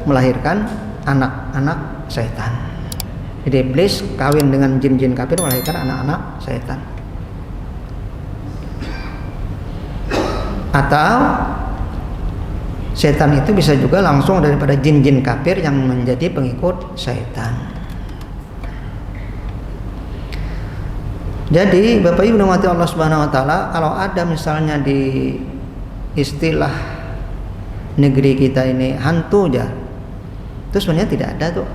melahirkan anak-anak setan. Jadi iblis kawin dengan jin-jin kafir melahirkan anak-anak setan. Atau setan itu bisa juga langsung daripada jin-jin kafir yang menjadi pengikut setan. Jadi Bapak Ibu mati Allah Subhanahu wa taala, kalau ada misalnya di istilah negeri kita ini hantu aja, itu sebenarnya tidak ada tuh.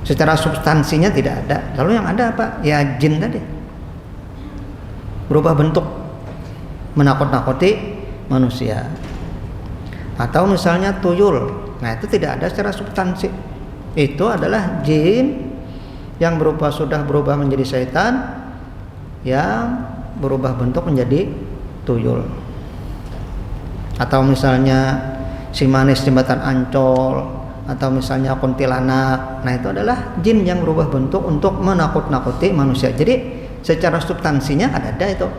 Secara substansinya tidak ada. Lalu yang ada apa? Ya jin tadi. Berubah bentuk, menakut-nakuti manusia. Atau misalnya tuyul. Nah, itu tidak ada secara substansi. Itu adalah jin yang sudah berubah menjadi setan, yang berubah bentuk menjadi tuyul. Atau misalnya si manis jembatan Ancol, atau misalnya kuntilanak. Nah, itu adalah jin yang berubah bentuk untuk menakut-nakuti manusia. Jadi secara substansinya ada itu.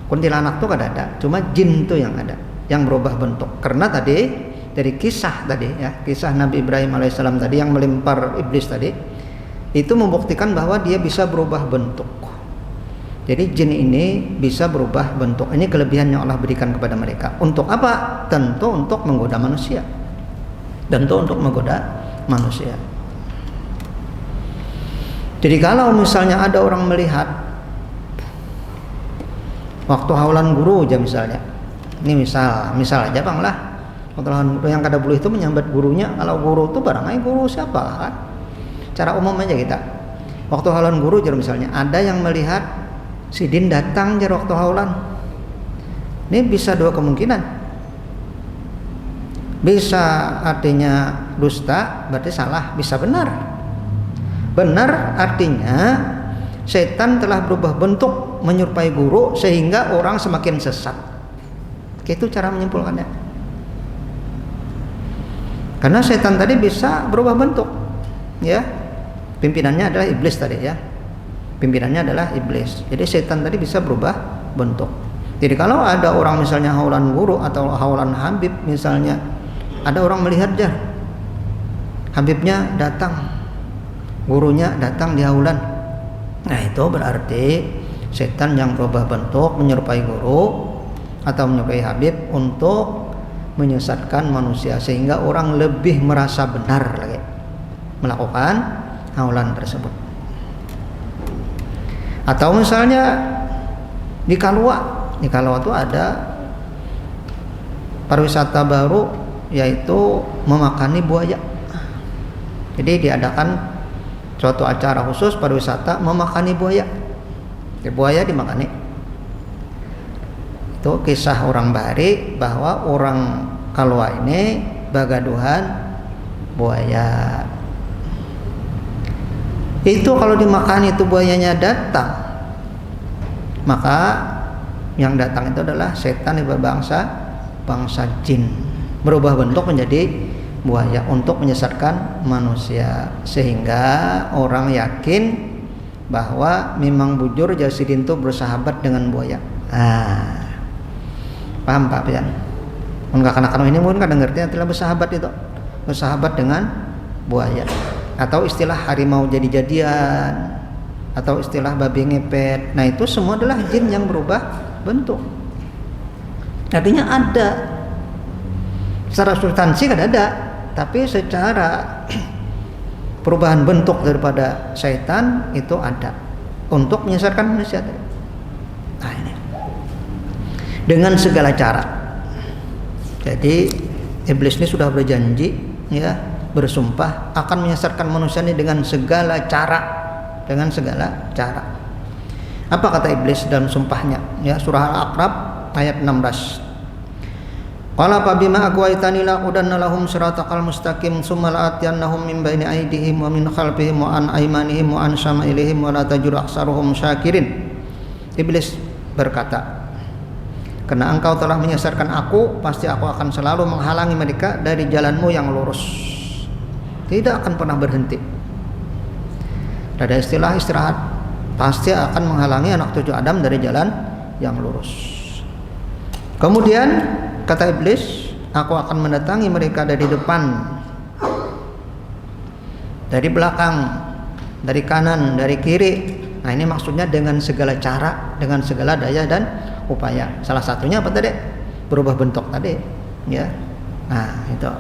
Kuntilanak itu ada, cuma jin itu yang ada, yang berubah bentuk. Karena tadi dari kisah tadi ya, kisah Nabi Ibrahim alaihissalam tadi yang melempar iblis tadi, itu membuktikan bahwa dia bisa berubah bentuk. Jadi jin ini bisa berubah bentuk. Ini kelebihan yang Allah berikan kepada mereka. Untuk apa? Tentu untuk menggoda manusia. Tentu untuk menggoda manusia. Jadi kalau misalnya ada orang melihat waktu hawalan guru aja misalnya. Ini misal aja Bang lah. Waktu hawalan guru yang kada bulu itu menyambat gurunya. Kalau guru itu barangkali guru siapa kan? Cara umum aja kita. Waktu hawalan guru jadi misalnya ada yang melihat si Din datang jadi waktu hawalan. Ini bisa dua kemungkinan. Bisa artinya dusta, berarti salah. Bisa benar. Benar artinya setan telah berubah bentuk menyerupai guru sehingga orang semakin sesat. Itu cara menyimpulkannya. Karena setan tadi bisa berubah bentuk, ya. Pimpinannya adalah iblis tadi ya. Pimpinannya adalah iblis. Jadi setan tadi bisa berubah bentuk. Jadi kalau ada orang misalnya hawalan guru atau hawalan Habib misalnya, ada orang melihat jar, Habibnya datang, gurunya datang di hawalan. Nah, itu berarti setan yang berubah bentuk menyerupai guru atau menyerupai Habib untuk menyesatkan manusia sehingga orang lebih merasa benar lagi melakukan hawalan tersebut. Atau misalnya di Kalua itu ada pariwisata baru, yaitu memakani buaya. Jadi diadakan suatu acara khusus pariwisata memakani buaya. Buaya dimakani. Itu kisah orang Bari bahwa orang Kalua ini bagaduhan buaya. Itu kalau dimakan itu buayanya datang, maka yang datang itu adalah setan yang berbangsa jin, berubah bentuk menjadi buaya untuk menyesatkan manusia, sehingga orang yakin bahwa memang bujur Jasidin itu bersahabat dengan buaya. Paham Pak Pian? Enggak kanak-kanak ini mungkin kadang ngerti telah bersahabat dengan buaya. Atau istilah harimau jadi-jadian, atau istilah babi ngepet. Nah, itu semua adalah jin yang berubah bentuk. Artinya ada. Secara substansi kan ada, tapi secara perubahan bentuk daripada syaitan itu ada untuk menyesatkan manusia. Nah, ini dengan segala cara. Jadi iblis ini sudah berjanji, ya, bersumpah akan menyesatkan manusia ini dengan segala cara. Apa kata iblis dalam sumpahnya? Ya, surah Al-A'raf ayat 16. Qala fa bima aqwaitani la udanna lahum siratal mustaqim summa la'atiyannahum min baini aydihim wa min khalfihim wa an aymanihim wa an syama'ilihim wa la tajidu aktsaruhum syakirin. Iblis berkata, karena engkau telah menyesatkan aku, pasti aku akan selalu menghalangi mereka dari jalanmu yang lurus. Tidak akan pernah berhenti. Ada istilah istirahat, pasti akan menghalangi anak cucu Adam dari jalan yang lurus. Kemudian kata iblis, Aku akan mendatangi mereka dari depan, dari belakang, dari kanan, dari kiri. Nah, ini maksudnya dengan segala cara, dengan segala daya dan upaya. Salah satunya apa tadi? Berubah bentuk tadi, ya. Nah, itu.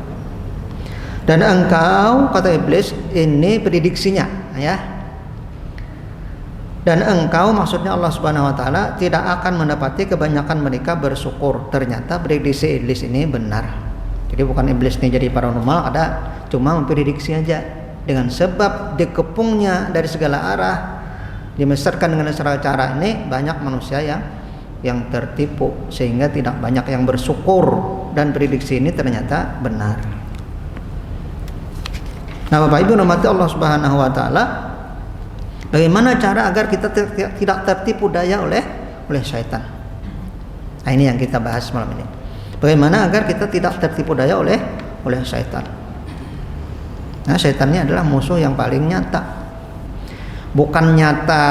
Dan engkau, kata iblis, ini prediksinya, ya. Dan engkau, maksudnya Allah Subhanahu wa taala, tidak akan mendapati kebanyakan mereka bersyukur. Ternyata prediksi iblis ini benar. Jadi bukan iblis ini jadi paranormal, ada cuma memprediksi aja. Dengan sebab dikepungnya dari segala arah, dimesarkan dengan segala cara ini, banyak manusia yang tertipu sehingga tidak banyak yang bersyukur, dan prediksi ini ternyata benar. Nah, Bapak Ibu rahmati Allah Subhanahu wa taala, bagaimana cara agar kita tidak tertipu daya oleh syaitan? Nah, ini yang kita bahas malam ini. Bagaimana agar kita tidak tertipu daya oleh syaitan? Nah, syaitannya adalah musuh yang paling nyata. Bukan nyata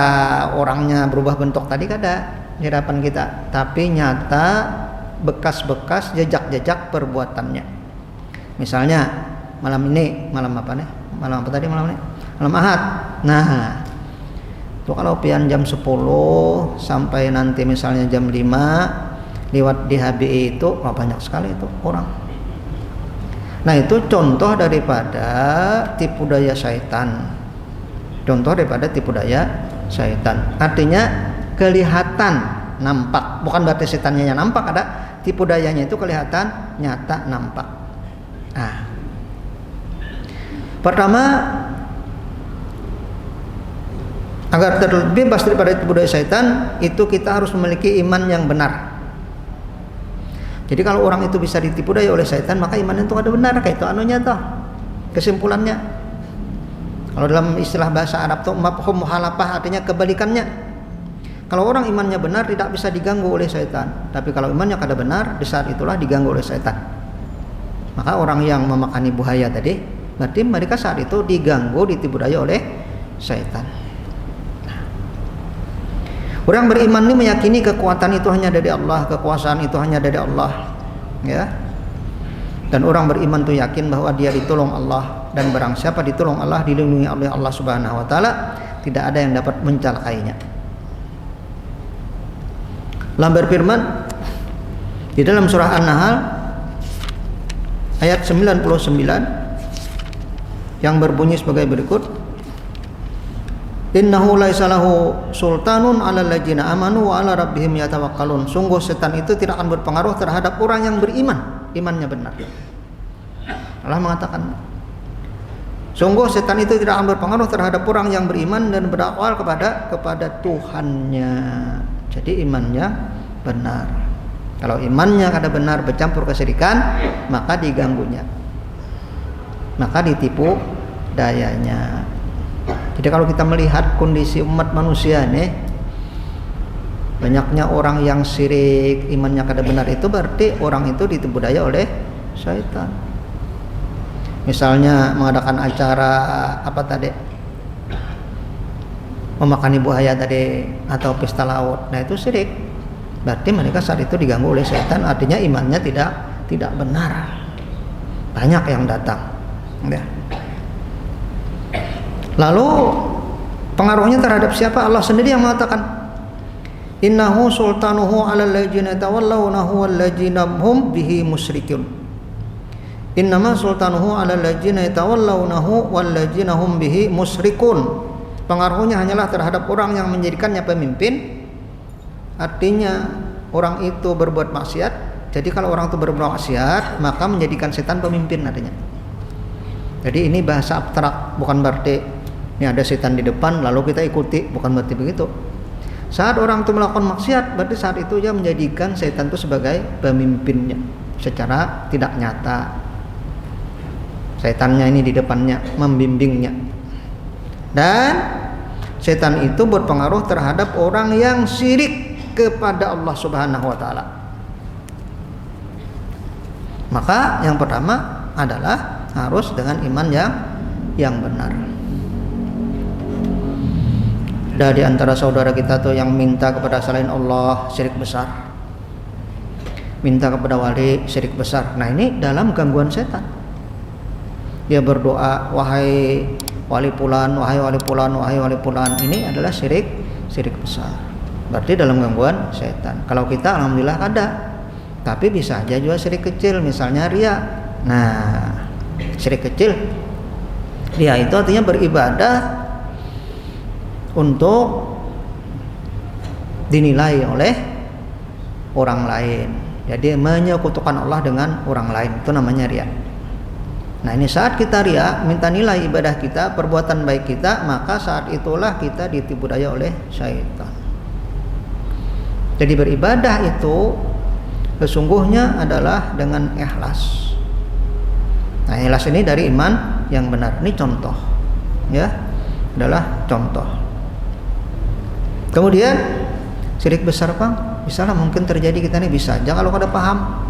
orangnya berubah bentuk tadi kada di hadapan kita, tapi nyata bekas-bekas jejak-jejak perbuatannya. Misalnya malam ini, malam apa nih? Malam apa tadi malam ini? Malam Ahad. Nah, itu kalau pian jam 10 sampai nanti misalnya jam 5 lewat di HBI itu banyak sekali itu orang. Nah, itu contoh daripada tipu daya syaitan. Contoh daripada tipu daya syaitan. Artinya kelihatan, nampak. Bukan berarti setannya yang nampak, ada tipu dayanya itu kelihatan, nyata, nampak. Nah, pertama, agar terbebas daripada tipu daya syaitan, itu kita harus memiliki iman yang benar. Jadi kalau orang itu bisa ditipu daya oleh syaitan, maka imannya itu ada benar, kayak itu anunya toh, kesimpulannya. Kalau dalam istilah bahasa Arab tuh mafhum muhalafah, artinya kebalikannya. Kalau orang imannya benar tidak bisa diganggu oleh syaitan, tapi kalau imannya kada benar, di saat itulah diganggu oleh syaitan. Maka orang yang memakani buaya tadi, berarti mereka saat itu diganggu, ditipu daya oleh syaitan. Orang beriman ini meyakini kekuatan itu hanya dari Allah, kekuasaan itu hanya dari Allah, ya. Dan orang beriman itu yakin bahwa dia ditolong Allah, dan barang siapa ditolong Allah, dilindungi oleh Allah Subhanahu wa taala, tidak ada yang dapat mencelakainya. Allah berfirman di dalam surah An-Nahl ayat 99 yang berbunyi sebagai berikut: Innahu laisa lahu sultanun 'alal ladzina amanu wa 'ala rabbihim yatawakkalun. Sungguh setan itu tidak akan berpengaruh terhadap orang yang beriman, imannya benar. Allah mengatakan, sungguh setan itu tidak akan berpengaruh terhadap orang yang beriman dan berakwal kepada Tuhannya. Jadi imannya benar. Kalau imannya kada benar, bercampur kesyirikan, maka diganggunya, maka ditipu dayanya. Jadi kalau kita melihat kondisi umat manusia nih, banyaknya orang yang syirik, imannya kada benar, itu berarti orang itu ditipu daya oleh syaitan. Misalnya mengadakan acara apa tadi, memakani buaya tadi, atau pesta laut, nah itu syirik. Berarti mereka saat itu diganggu oleh syaitan, artinya imannya tidak benar. Banyak yang datang, ya. Lalu pengaruhnya terhadap siapa? Allah sendiri yang mengatakan, innahu sultanuhu 'alal ladzina tawallawnahu wal ladzina hum bihi musyrikun. Innama sultanuhu 'alal ladzina tawallawnahu wal ladzina hum bihi musyrikun. Pengaruhnya hanyalah terhadap orang yang menjadikannya pemimpin. Artinya orang itu berbuat maksiat. Jadi kalau orang itu berbuat maksiat, maka menjadikan setan pemimpin artinya. Jadi ini bahasa abstrak, bukan berarti ini ada setan di depan lalu kita ikuti, bukan berarti begitu. Saat orang itu melakukan maksiat, berarti saat itu dia menjadikan setan itu sebagai pemimpinnya secara tidak nyata. Setannya ini di depannya membimbingnya. Dan setan itu berpengaruh terhadap orang yang syirik kepada Allah Subhanahu wa taala. Maka yang pertama adalah harus dengan iman yang benar. Dan di antara saudara kita tuh yang minta kepada selain Allah syirik besar. minta kepada wali, syirik besar. Nah ini dalam gangguan setan. Dia berdoa, wahai wali fulan, wahai wali fulan, wahai wali fulan. Ini adalah syirik besar. Berarti dalam gangguan setan. Kalau kita alhamdulillah ada. Tapi bisa aja juga syirik kecil, misalnya riya. Nah, syirik kecil, riya itu artinya beribadah untuk dinilai oleh orang lain. Jadi menyekutukan Allah dengan orang lain, itu namanya riya. Nah ini saat kita riya, minta nilai ibadah kita, perbuatan baik kita, maka saat itulah kita ditipu daya oleh syaitan. Jadi beribadah itu sesungguhnya adalah dengan ikhlas. Nah ikhlas ini dari iman yang benar. Ini contoh, ya, adalah contoh. Kemudian syirik besar, Bang, misalnya mungkin terjadi kita ini bisa aja kalau kada paham.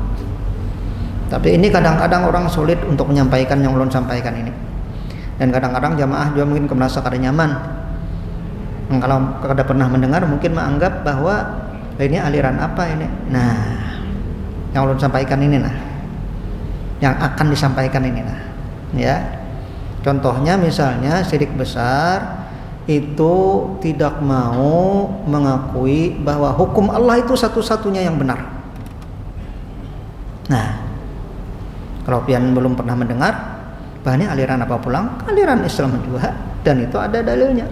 Tapi ini kadang-kadang orang sulit untuk menyampaikan yang ulun sampaikan ini. Dan kadang-kadang jamaah juga mungkin merasa kada nyaman. Kalau kada pernah mendengar mungkin menganggap bahwa ini aliran apa ini. Nah, yang ulun sampaikan ini nah. Yang akan disampaikan ini nah. Ya. Contohnya misalnya syirik besar itu tidak mau mengakui bahwa hukum Allah itu satu-satunya yang benar. Nah, kalau pian belum pernah mendengar, bahwa ini aliran apa pulang? Aliran Islam juga, dan itu ada dalilnya.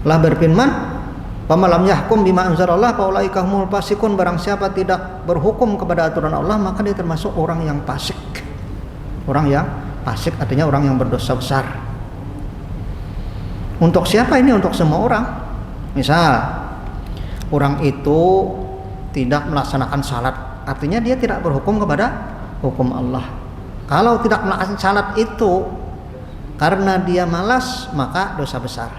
Allah berfirman, "Pamalam yahkum bima anzalallah faulaika humul fasiqun." Barang siapa tidak berhukum kepada aturan Allah, maka dia termasuk orang yang fasik. Orang yang fasik artinya orang yang berdosa besar. Untuk siapa ini? Untuk semua orang. Misal orang itu tidak melaksanakan salat, artinya dia tidak berhukum kepada hukum Allah. Kalau tidak melaksanakan salat itu karena dia malas, maka dosa besar.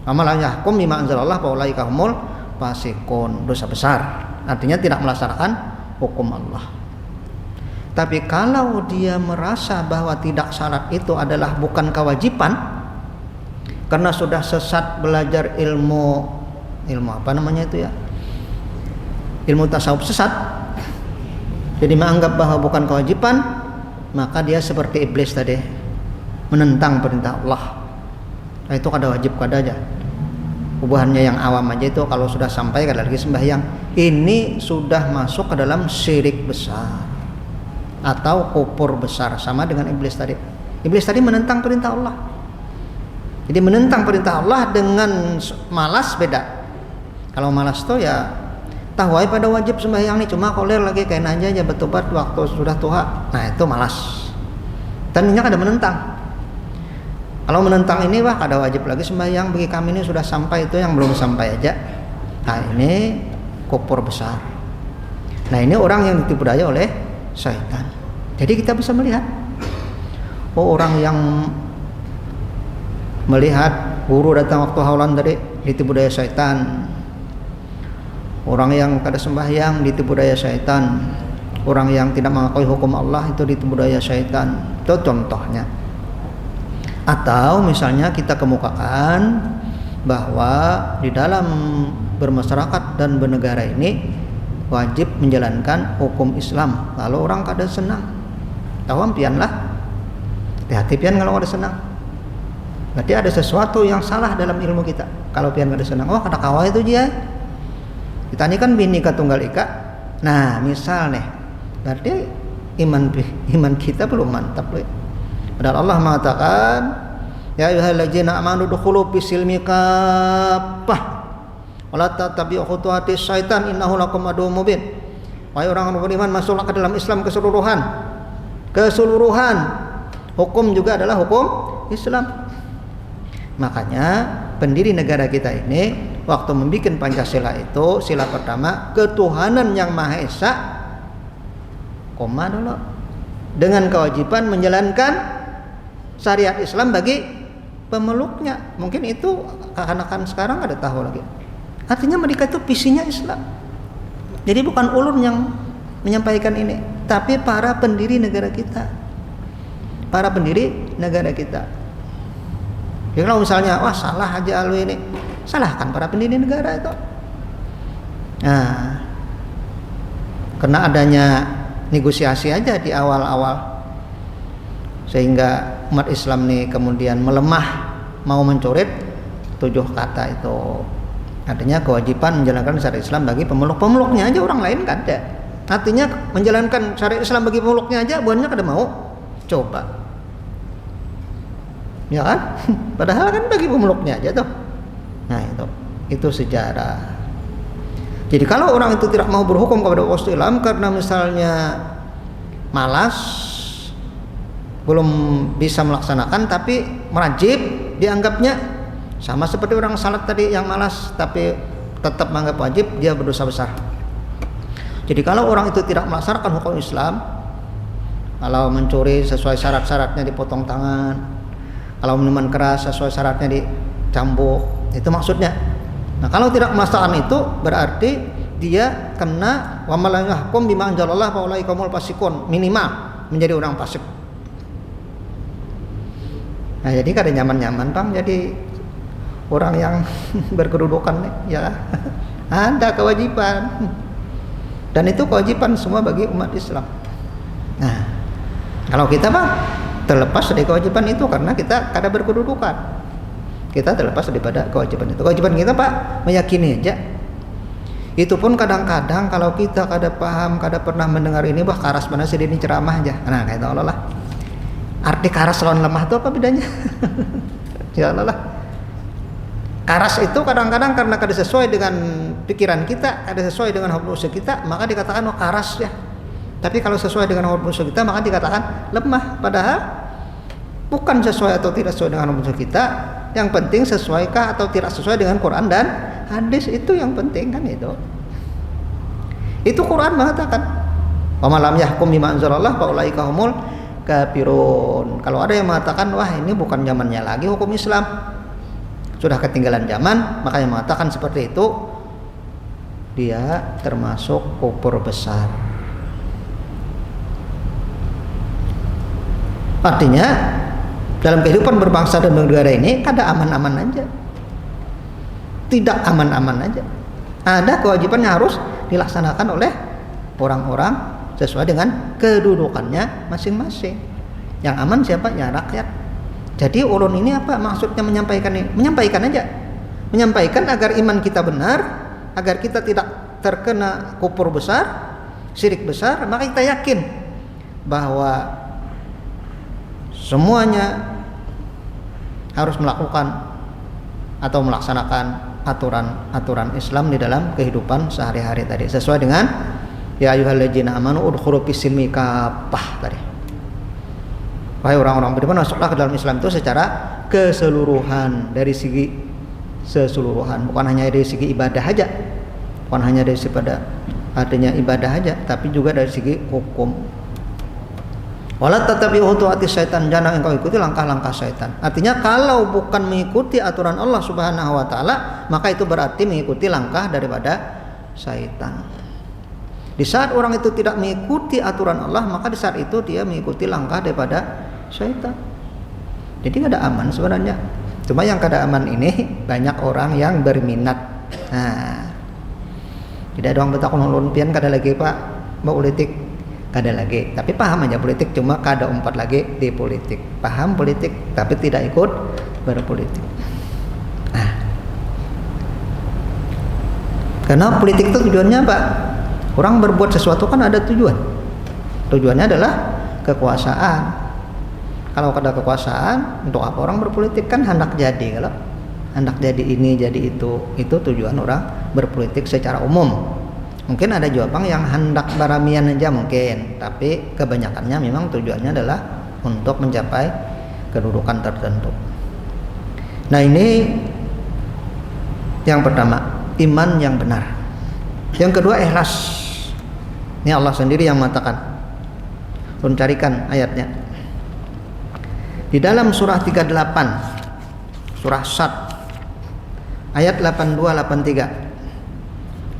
Amalan yahkum bima anzalallah faulaika humul fasiqun, dosa besar. Artinya tidak melaksanakan hukum Allah. Tapi kalau dia merasa bahwa tidak salat itu adalah bukan kewajiban, karena sudah sesat belajar ilmu apa namanya itu ya, ilmu tasawuf sesat, jadi menganggap bahwa bukan kewajiban, maka dia seperti iblis tadi, menentang perintah Allah. Nah itu kada wajib kada aja. Hubungannya yang awam aja itu kalau sudah sampai kada lagi sembahyang, ini sudah masuk ke dalam syirik besar atau kufur besar, sama dengan iblis tadi. Iblis tadi menentang perintah Allah. Jadi menentang perintah Allah dengan malas beda. Kalau malas tuh ya tahu aja pada wajib sembahyang nih, cuma koler lagi kain aja bertobat waktu sudah tua. Nah itu malas. Dan ini ada menentang. Kalau menentang ini wah ada wajib lagi sembahyang, bagi kami ini sudah sampai, itu yang belum sampai aja. Nah ini kufur besar. Nah ini orang yang ditipu daya oleh syaitan. Jadi kita bisa melihat, oh orang yang melihat guru datang waktu haulan tadi ditipu daya syaitan. Orang yang kada sembahyang ditipu daya syaitan. Orang yang tidak mengakui hukum Allah itu ditipu daya syaitan. Itu contohnya. Atau misalnya kita kemukakan bahwa di dalam bermasyarakat dan bernegara ini wajib menjalankan hukum Islam. Lalu orang kada senang, tawam pian lah, hati-hati pian kalau kada senang. Berarti ada sesuatu yang salah dalam ilmu kita. Kalau pian kada senang, oh kada kawai itu dia. Kita ini kan Bhinneka Tunggal Ika. Nah misal nih, berarti iman kita belum mantap loh. Padahal Allah mengatakan, ya ayyuhallazina amanu dukhulu fis-silmi kaffah wala tattabi'u khutuwatis syaitan innahu lakum aduwwum mubin. Wahai orang beriman, masuklah ke dalam Islam keseluruhan. Hukum juga adalah hukum Islam. Makanya pendiri negara kita ini waktu membuat Pancasila itu, sila pertama ketuhanan yang Maha Esa, koma dulu, dengan kewajiban menjalankan syariat Islam bagi pemeluknya. Mungkin itu akan sekarang ada tahu lagi. Artinya mereka itu visinya Islam. Jadi bukan ulun yang menyampaikan ini, tapi para pendiri negara kita. Para pendiri negara kita. Ya kalau misalnya wah salah aja lu ini, salahkan para pendiri negara itu. Nah, Karena adanya negosiasi aja di awal-awal, sehingga umat Islam nih kemudian melemah, mau mencoret 7 kata itu. Artinya kewajiban menjalankan syariat Islam bagi pemeluk-pemeluknya aja, orang lain kan ada. Artinya menjalankan syariat Islam bagi pemeluknya aja banyak ada mau coba, ya kan? Padahal kan bagi pemeluknya aja tuh. Nah itu sejarah. Jadi kalau orang itu tidak mau berhukum kepada umat Islam karena misalnya malas, belum bisa melaksanakan, tapi wajib dianggapnya, sama seperti orang salat tadi yang malas tapi tetap menganggap wajib, dia berdosa besar. Jadi kalau orang itu tidak melaksanakan hukum Islam, kalau mencuri sesuai syarat-syaratnya dipotong tangan, kalau minuman keras sesuai syaratnya dicambuk, itu maksudnya. Nah kalau tidak melaksanakan itu berarti dia kena wa man lam yahkum bima anzalallah fa ulaika humul fasiqun, minimal menjadi orang fasik. Nah jadi kada nyaman-nyaman Bang jadi orang yang berkedudukan ya. Ada kewajiban, dan itu kewajiban semua bagi umat Islam. Nah kalau kita Bang terlepas dari kewajiban itu karena kita kada berkedudukan, kita terlepas daripada kewajiban itu. Kewajiban kita Pak meyakini aja. Itu pun kadang-kadang kalau kita kada paham, kada pernah mendengar ini, bah karas mana sih ini ceramah aja. Nah kayak itu Allah lah. Arti karas lawan lemah itu apa bedanya? Ya Allah lah. Karas itu kadang-kadang karena kada sesuai dengan pikiran kita, kada sesuai dengan hawa nafsu kita, maka dikatakan oh karas ya. Tapi kalau sesuai dengan hawa nafsu kita, maka dikatakan lemah. Padahal bukan sesuai atau tidak sesuai dengan hawa nafsu kita. Yang penting sesuaikah atau tidak sesuai dengan Quran dan hadis, itu yang penting kan itu. Itu Quran mengatakan, "Wa man lam yahkum bima anzalallah fa ulaika humul kafirun." Kalau ada yang mengatakan, "Wah, ini bukan zamannya lagi hukum Islam. Sudah ketinggalan zaman," maka yang mengatakan seperti itu dia termasuk kufur besar. Artinya dalam kehidupan berbangsa dan bernegara ini kada aman-aman aja, tidak aman-aman aja. Ada kewajiban yang harus dilaksanakan oleh orang-orang sesuai dengan kedudukannya masing-masing. Yang aman siapa? Ya rakyat. Jadi ulun ini apa maksudnya menyampaikan ini? Menyampaikan aja, menyampaikan agar iman kita benar, agar kita tidak terkena kufur besar, syirik besar. Maka kita yakin bahwa semuanya harus melakukan atau melaksanakan aturan-aturan Islam di dalam kehidupan sehari-hari tadi, sesuai dengan ya ayyuhalladzina amanu udkhulu fis-silmi kaffah tadi. Wahai orang-orang beriman, masuklah ke dalam Islam itu secara keseluruhan, dari segi keseluruhan, bukan hanya dari segi ibadah aja, bukan hanya dari segi pada artinya ibadah aja, tapi juga dari segi hukum. Wala tatabi'u khutuwati syaitan, jangan engkau ikuti langkah-langkah syaitan. Artinya kalau bukan mengikuti aturan Allah Subhanahu wa taala, maka itu berarti mengikuti langkah daripada syaitan. Di saat orang itu tidak mengikuti aturan Allah, maka di saat itu dia mengikuti langkah daripada syaitan. Jadi kada aman sebenarnya. Cuma yang kada aman ini banyak orang yang berminat. Nah, tidak ada orang betakun ulun pian kada lagi Pak mau politik. Kada lagi, tapi paham aja politik, cuma kada umpat lagi di politik. Paham politik tapi tidak ikut berpolitik. Nah, karena politik itu tujuannya apa? Orang berbuat sesuatu kan ada tujuan. Tujuannya adalah kekuasaan. Kalau kada kekuasaan, untuk apa orang berpolitik? Kan hendak jadi, kalau hendak jadi ini jadi itu tujuan orang berpolitik secara umum. Mungkin ada juga bang yang hendak baramian aja mungkin, tapi kebanyakannya memang tujuannya adalah untuk mencapai kedudukan tertentu. Nah ini yang pertama, iman yang benar. Yang kedua ikhlas. Ini Allah sendiri yang mengatakan. Pun carikan ayatnya. Di dalam surah 38, surah Sad, ayat 82-83.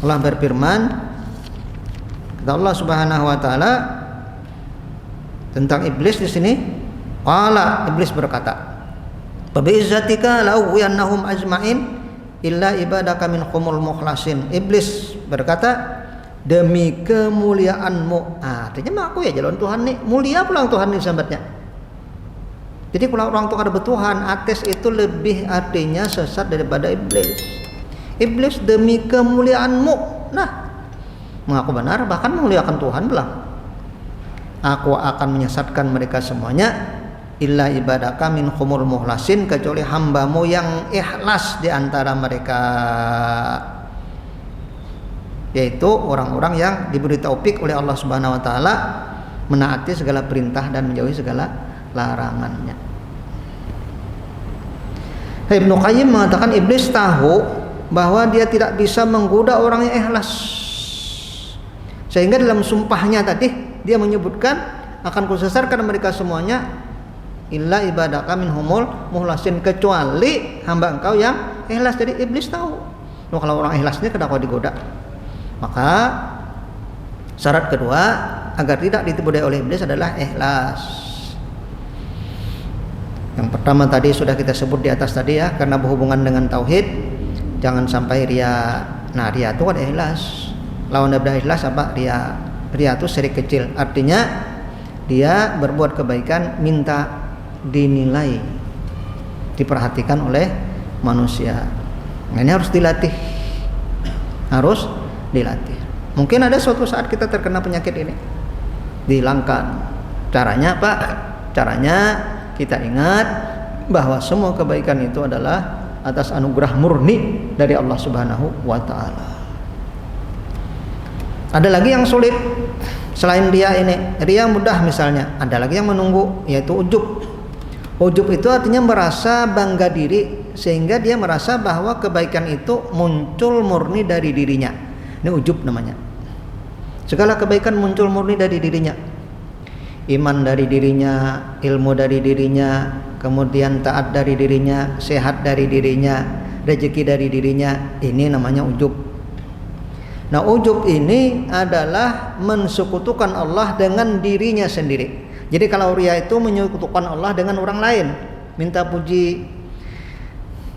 Allah berfirman, kata Allah Subhanahu wa taala tentang iblis di sini, qala, iblis berkata, "Fa bi izzatika la ughwiyannahum ajmain illa ibadaka minhumul mukhlasin." Iblis berkata, demi kemuliaanmu. Artinya aku ya jalan Tuhan nih, mulia pulang Tuhan nih sahabatnya. Jadi kalau orang Tuhan ada bertuhan, ateis itu lebih artinya sesat daripada iblis. Iblis demi kemuliaanmu. Nah, mengaku benar bahkan memuliakan Tuhan bilang, aku akan menyesatkan mereka semuanya illa ibadaka minhumul muhlasin, kecuali hambamu yang ikhlas di antara mereka, yaitu orang-orang yang diberi taufik oleh Allah Subhanahu wa taala menaati segala perintah dan menjauhi segala larangannya. Ibnu Qayyim mengatakan iblis tahu bahwa dia tidak bisa menggoda orang yang ikhlas, sehingga dalam sumpahnya tadi dia menyebutkan akan kusesatkan mereka semuanya illa ibadaka minhumul muhlasin, kecuali hamba engkau yang ikhlas. Jadi iblis tahu kalau orang ikhlasnya kenapa digoda. Maka syarat kedua agar tidak ditipu daya oleh iblis adalah ikhlas. Yang pertama tadi sudah kita sebut di atas tadi ya, karena berhubungan dengan tauhid, jangan sampai ria. Nah, ria itu kan ikhlas. Lawan daripada ikhlas apa? Ria. Ria itu syirik kecil. Artinya dia berbuat kebaikan minta dinilai, diperhatikan oleh manusia. Nah, ini harus dilatih. Harus dilatih. Mungkin ada suatu saat kita terkena penyakit ini, dihilangkan. Caranya apa? Caranya kita ingat bahwa semua kebaikan itu adalah atas anugerah murni dari Allah Subhanahu wa taala. Ada lagi yang sulit selain dia ini, ria mudah misalnya. Ada lagi yang menunggu, yaitu ujub. Ujub itu artinya merasa bangga diri, sehingga dia merasa bahwa kebaikan itu muncul murni dari dirinya. Ini ujub namanya. Segala kebaikan muncul murni dari dirinya. Iman dari dirinya, ilmu dari dirinya, kemudian taat dari dirinya, sehat dari dirinya, rezeki dari dirinya. Ini namanya ujub. Nah, ujub ini adalah mensekutukan Allah dengan dirinya sendiri. Jadi kalau ria itu menyekutukan Allah dengan orang lain, minta puji,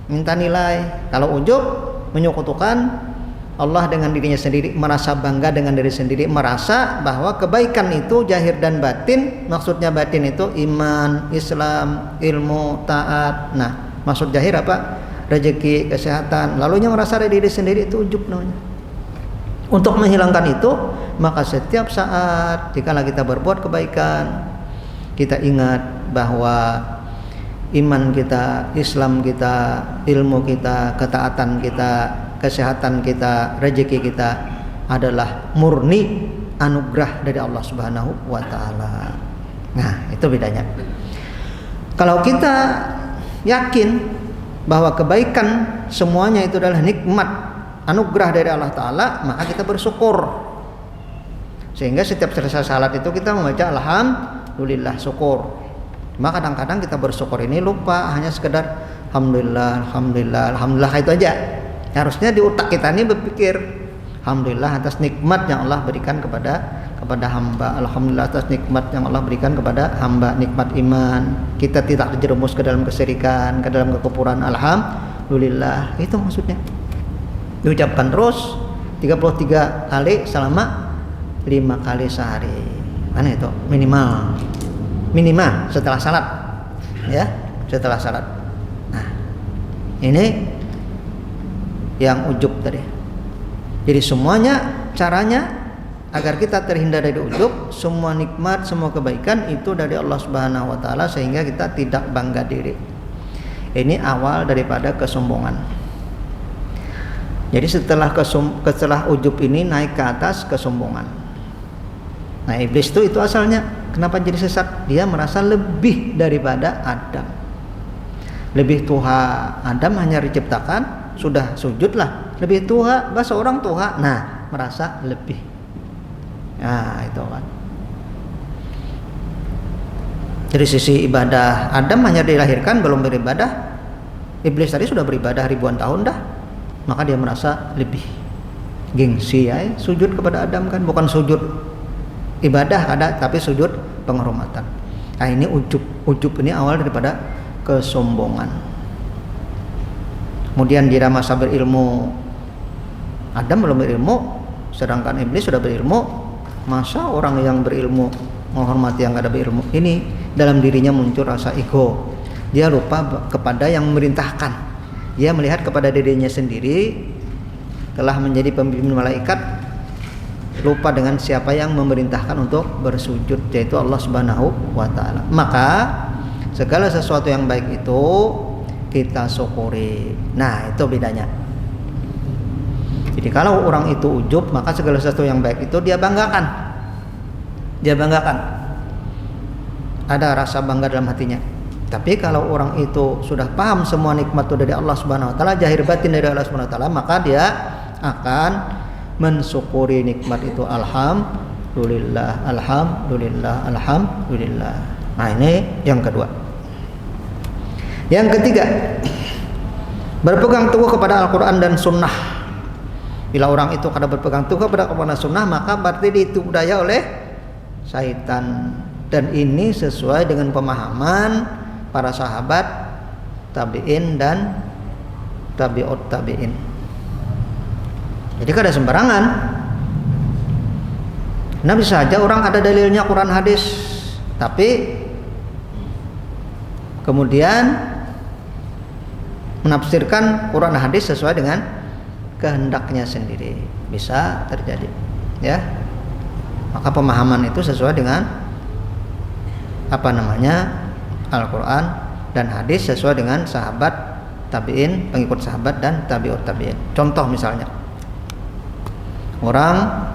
minta nilai. Kalau ujub menyekutukan Allah dengan dirinya sendiri, merasa bangga dengan diri sendiri, merasa bahwa kebaikan itu zahir dan batin. Maksudnya batin itu iman, Islam, ilmu, taat. Nah, maksud zahir apa? Rezeki, kesehatan. Lalunya merasa dari diri sendiri, itu ujub namanya. Untuk menghilangkan itu, maka setiap saat jika kita berbuat kebaikan, kita ingat bahwa iman kita, Islam kita, ilmu kita, ketaatan kita, kesehatan kita, rezeki kita adalah murni anugerah dari Allah Subhanahu wa taala. Nah, itu bedanya. Kalau kita yakin bahwa kebaikan semuanya itu adalah nikmat, anugerah dari Allah taala, maka kita bersyukur. Sehingga setiap selesai salat itu kita membaca alhamdulillah, syukur. Maka kadang-kadang kita bersyukur ini lupa, hanya sekedar alhamdulillah, alhamdulillah, alhamdulillah, itu aja. Harusnya di otak kita ini berpikir alhamdulillah atas nikmat yang Allah berikan kepada hamba. Alhamdulillah atas nikmat yang Allah berikan kepada hamba, nikmat iman. Kita tidak terjerumus ke dalam kesyirikan, ke dalam kekufuran. Alhamdulillah. Itu maksudnya. Diucapkan terus 33 kali selama 5 kali sehari. Mana itu? Minimal setelah salat. Ya, setelah salat. Nah, ini yang ujub tadi. Jadi semuanya caranya agar kita terhindar dari ujub, semua nikmat, semua kebaikan itu dari Allah Subhanahu wa taala, sehingga kita tidak bangga diri. Ini awal daripada kesombongan. Jadi setelah ujub ini naik ke atas kesombongan. Nah, iblis itu asalnya kenapa jadi sesat? Dia merasa lebih daripada Adam. Lebih tua. Adam hanya diciptakan, sudah sujudlah, lebih tua, bahasa orang tua. Nah, merasa lebih. Nah, itu kan. Dari sisi ibadah, Adam hanya dilahirkan belum beribadah. Iblis tadi sudah beribadah ribuan tahun dah. Maka dia merasa lebih gengsi ya, sujud kepada Adam kan, bukan sujud ibadah ada, tapi sujud penghormatan. Nah, ini ujub. Ujub ini awal daripada kesombongan. Kemudian di masa berilmu, Adam belum berilmu, Sedangkan iblis sudah berilmu. Masa orang yang berilmu menghormati yang ada berilmu? Ini dalam dirinya muncul rasa ego. Dia lupa kepada yang memerintahkan. Dia melihat kepada dirinya sendiri telah menjadi pemimpin malaikat, lupa dengan siapa yang memerintahkan untuk bersujud, yaitu Allah Subhanahu wa taala. Maka segala sesuatu yang baik itu kita syukuri. Nah, itu bedanya. Jadi kalau orang itu ujub, maka segala sesuatu yang baik itu dia banggakan. Dia banggakan. Ada rasa bangga dalam hatinya. Tapi kalau orang itu sudah paham semua nikmat itu dari Allah Subhanahu wa taala, zahir batin dari Allah Subhanahu wa taala, maka dia akan mensyukuri nikmat itu. Alhamdulillah, alhamdulillah, alhamdulillah. Nah, ini yang kedua. Yang ketiga, berpegang teguh kepada Al-Quran dan Sunnah. Bila orang itu kada berpegang teguh kepada Al-Quran dan Sunnah, maka berarti ditipu daya oleh syaitan. Dan ini sesuai dengan pemahaman para sahabat, tabi'in dan tabi'ut tabi'in. Jadi kada sembarangan. Nah, bisa saja orang ada dalilnya Quran hadis, tapi kemudian menafsirkan Quran hadis sesuai dengan kehendaknya sendiri. Bisa terjadi, ya. Maka pemahaman itu sesuai dengan Al-Quran dan hadis, sesuai dengan sahabat, tabi'in, pengikut sahabat dan tabi'ut tabi'in. Contoh misalnya, orang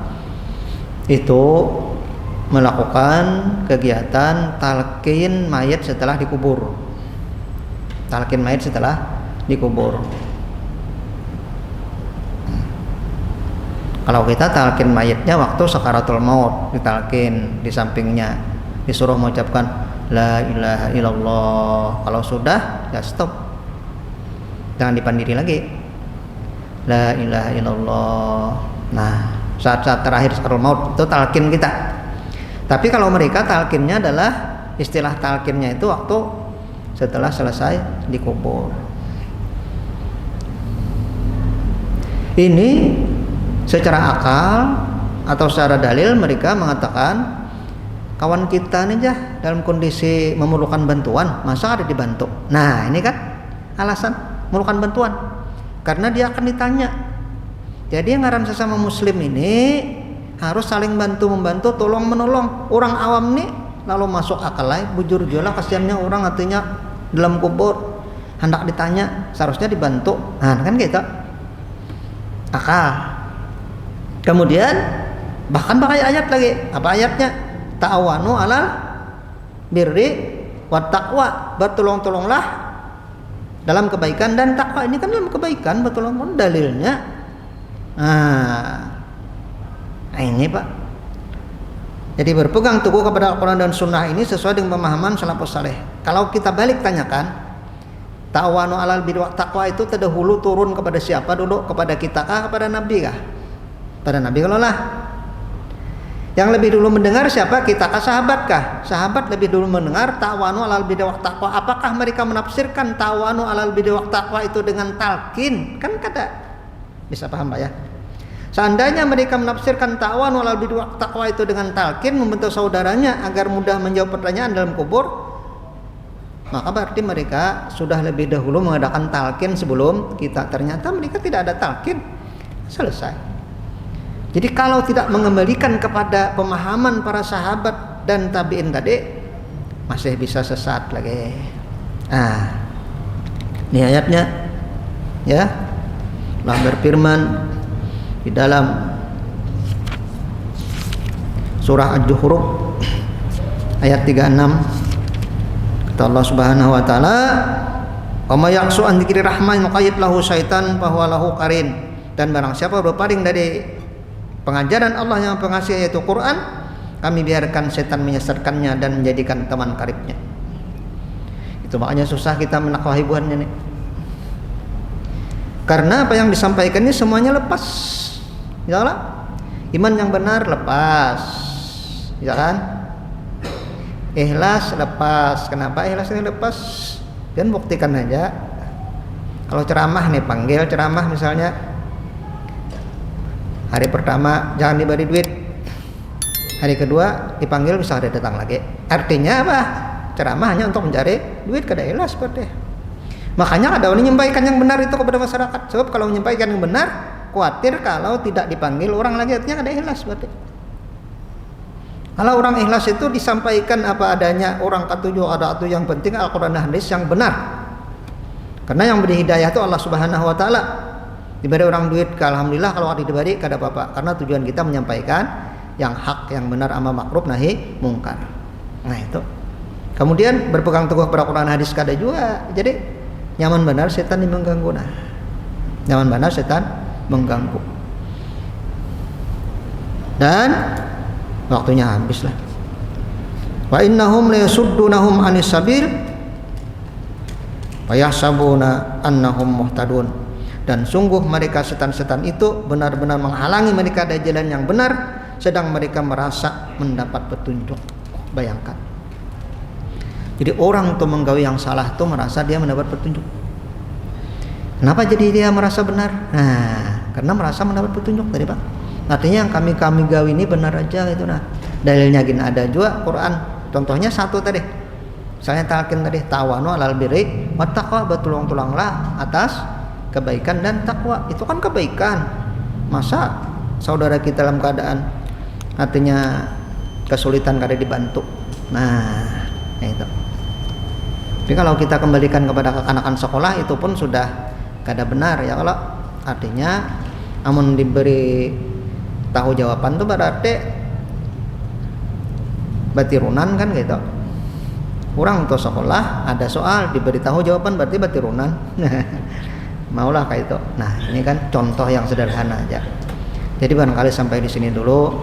itu melakukan kegiatan talqin mayat setelah dikubur. Talqin mayat setelah dikubur. Kalau kita talqin mayatnya waktu sakaratul maut, ditalqin di sampingnya, disuruh mengucapkan la ilaha illallah. Kalau sudah, ya stop, jangan dipandiri lagi, la ilaha illallah. Nah, saat-saat terakhir sakaratul maut itu talqin kita. Tapi kalau mereka talqinnya adalah, istilah talqinnya itu waktu setelah selesai dikubur. Ini secara akal atau secara dalil mereka mengatakan kawan kita nih dalam kondisi memerlukan bantuan, masa ada dibantu. Nah, ini kan alasan memerlukan bantuan, karena dia akan ditanya. Jadi yang ngaran sesama muslim ini harus saling bantu membantu, tolong menolong. Orang awam nih lalu masuk akal lain, bujur jola, kasihannya orang artinya dalam kubur hendak ditanya, seharusnya dibantu. Nah, kan gitu akal. Kemudian bahkan pakai ayat lagi. Apa ayatnya? Ta'awanu alal birri wat taqwa. Bertolong-tolonglah dalam kebaikan dan takwa. Ini kan dalam kebaikan, bertolong-tolong dalilnya. Nah, ini Pak. Jadi berpegang teguh kepada Al-Quran dan Sunnah ini sesuai dengan pemahaman salafus saleh. Kalau kita balik tanyakan, ta'awanu alal birri wat taqwa itu terdahulu turun kepada siapa dulu? Kepada kita kah? Kepada Nabi kah? Pada Nabi kalau lah. Yang lebih dulu mendengar siapa? Kita kah? Sahabat kah? Sahabat lebih dulu mendengar ta'awanu alal birri wat taqwa. Apakah mereka menafsirkan ta'awanu alal birri wat taqwa itu dengan talqin? Kan kada bisa paham Pak ya. Seandainya mereka menafsirkan ta'awanu alal birri wat taqwa itu dengan talqin, membentuk saudaranya agar mudah menjawab pertanyaan dalam kubur, maka berarti mereka sudah lebih dahulu mengadakan talqin sebelum kita. Ternyata mereka tidak ada talqin. Selesai. Jadi kalau tidak mengembalikan kepada pemahaman para sahabat dan tabi'in tadi, masih bisa sesat lagi. Nah, ini ayatnya ya. Allah berfirman di dalam surah Al-Zukhruf ayat 36. Kata Allah Subhanahu wa taala, "Wa may yaqsu an dzikri rahman nuqayyid lahu syaitan fa huwa lahu qarin." Dan barang siapa berpaling dari pengajaran Allah yang pengasih yaitu Quran, kami biarkan setan menyesatkannya dan menjadikan teman karibnya. Itu makanya susah kita menakwa hiburannya nih. Karena apa yang disampaikan ini semuanya lepas. Ya Allah. Iman yang benar lepas. Ya kan? Ikhlas lepas. Kenapa ikhlas ini lepas? Dan buktikan aja. Kalau ceramah nih, panggil ceramah misalnya, Hari pertama jangan diberi duit, hari kedua dipanggil bisa ada datang lagi. Artinya apa? Ceramah hanya untuk mencari duit, kada ikhlas seperti. Makanya ada orang menyampaikan yang benar itu kepada masyarakat. Sebab kalau menyampaikan yang benar, khawatir kalau tidak dipanggil orang lagi, artinya kada ikhlas seperti. Kalau orang ikhlas itu disampaikan apa adanya, orang ketujuh ada itu yang penting Al-Quran dan hadis yang benar. Karena yang beri hidayah itu Allah Subhanahu Wa Taala. Diberi orang duit, alhamdulillah. Kalau tidak diberi, kada apa-apa. Karena tujuan kita menyampaikan yang hak, yang benar, amar ma'ruf nahi mungkar. Nah itu. Kemudian berpegang teguh pada Quran hadis kada juga. Jadi nyaman benar setan mengganggu. Nah, nyaman benar setan mengganggu. Dan waktunya habis lah. Wa innahum la yasuddunahum 'anis sabil wa yahsabuna annahum muhtadun. Dan sungguh mereka setan-setan itu benar-benar menghalangi mereka dari jalan yang benar, sedang mereka merasa mendapat petunjuk. Bayangkan. Jadi orang tuh menggawi yang salah tuh merasa dia mendapat petunjuk. Kenapa jadi dia merasa benar? Nah, karena merasa mendapat petunjuk tadi Pak. Artinya yang kami gawi ini benar aja gitu. Nah, dalilnya gini ada juga Quran. Contohnya satu tadi. Misalnya talqin tadi, tawanu alal birri wat taqwa, bertulang-tulanglah atas kebaikan dan takwa. Itu kan kebaikan. Masa saudara kita dalam keadaan artinya kesulitan kada dibantu. Nah, itu. Tapi kalau kita kembalikan kepada kekanakan sekolah itu pun sudah kada benar ya. Kalau artinya amun diberi tahu jawaban tuh berarti batirunan kan gitu. Kurang untuk sekolah ada soal diberitahu jawaban berarti batirunan. Maulah kayak itu. Nah, ini kan contoh yang sederhana aja. Jadi barangkali sampai di sini dulu.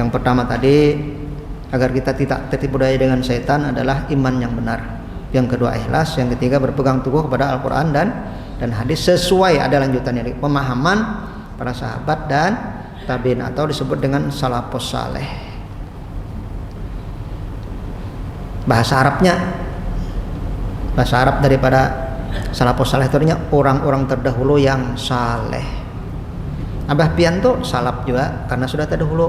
Yang pertama tadi agar kita tidak tertipu daya dengan setan adalah iman yang benar. Yang kedua ikhlas, yang ketiga berpegang teguh kepada Al-Qur'an dan hadis sesuai, ada lanjutannya pemahaman para sahabat dan tabi'in atau disebut dengan salafus saleh. Bahasa Arab daripada salafus saleh itu artinya orang-orang terdahulu yang saleh. Abah pian tuh salaf juga karena sudah terdahulu.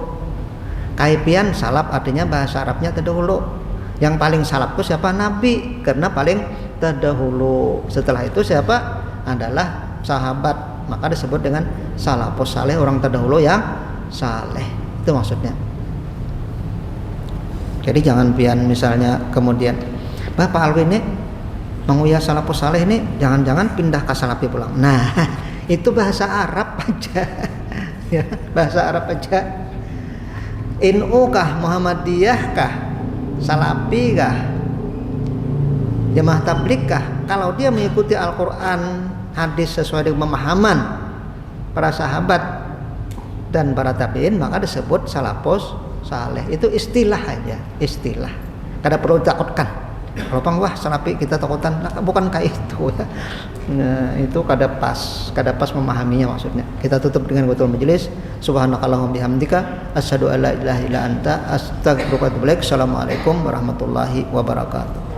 Kaipian salaf artinya bahasa Arabnya terdahulu. Yang paling salaf itu siapa? Nabi, karena paling terdahulu. Setelah itu siapa? Adalah sahabat. Maka disebut dengan salafus saleh, orang terdahulu yang saleh. Itu maksudnya. Jadi jangan pian misalnya kemudian Bapak Alwin ini menguya salafus saleh ini jangan-jangan pindah ke salafi pulang. Nah, itu bahasa Arab aja. Ya, bahasa Arab aja. NU kah, Muhammadiyah kah, Salafi kah, Jamaah Tabligh kah? Kalau dia mengikuti Al-Qur'an, hadis sesuai dengan pemahaman para sahabat dan para tabi'in, maka disebut salafus saleh. Itu istilah aja, istilah. Kada perlu ditakutkan. Kalau wah salafi kita takutan, nah, bukan kayak itu ya. Nah, itu kada pas memahaminya maksudnya. Kita tutup dengan qaul majelis. Subhanakallahumma bihamdika asyhadu an la ilaha illa anta astaghfiruka wa atubu ilaik. Assalamualaikum warahmatullahi wabarakatuh.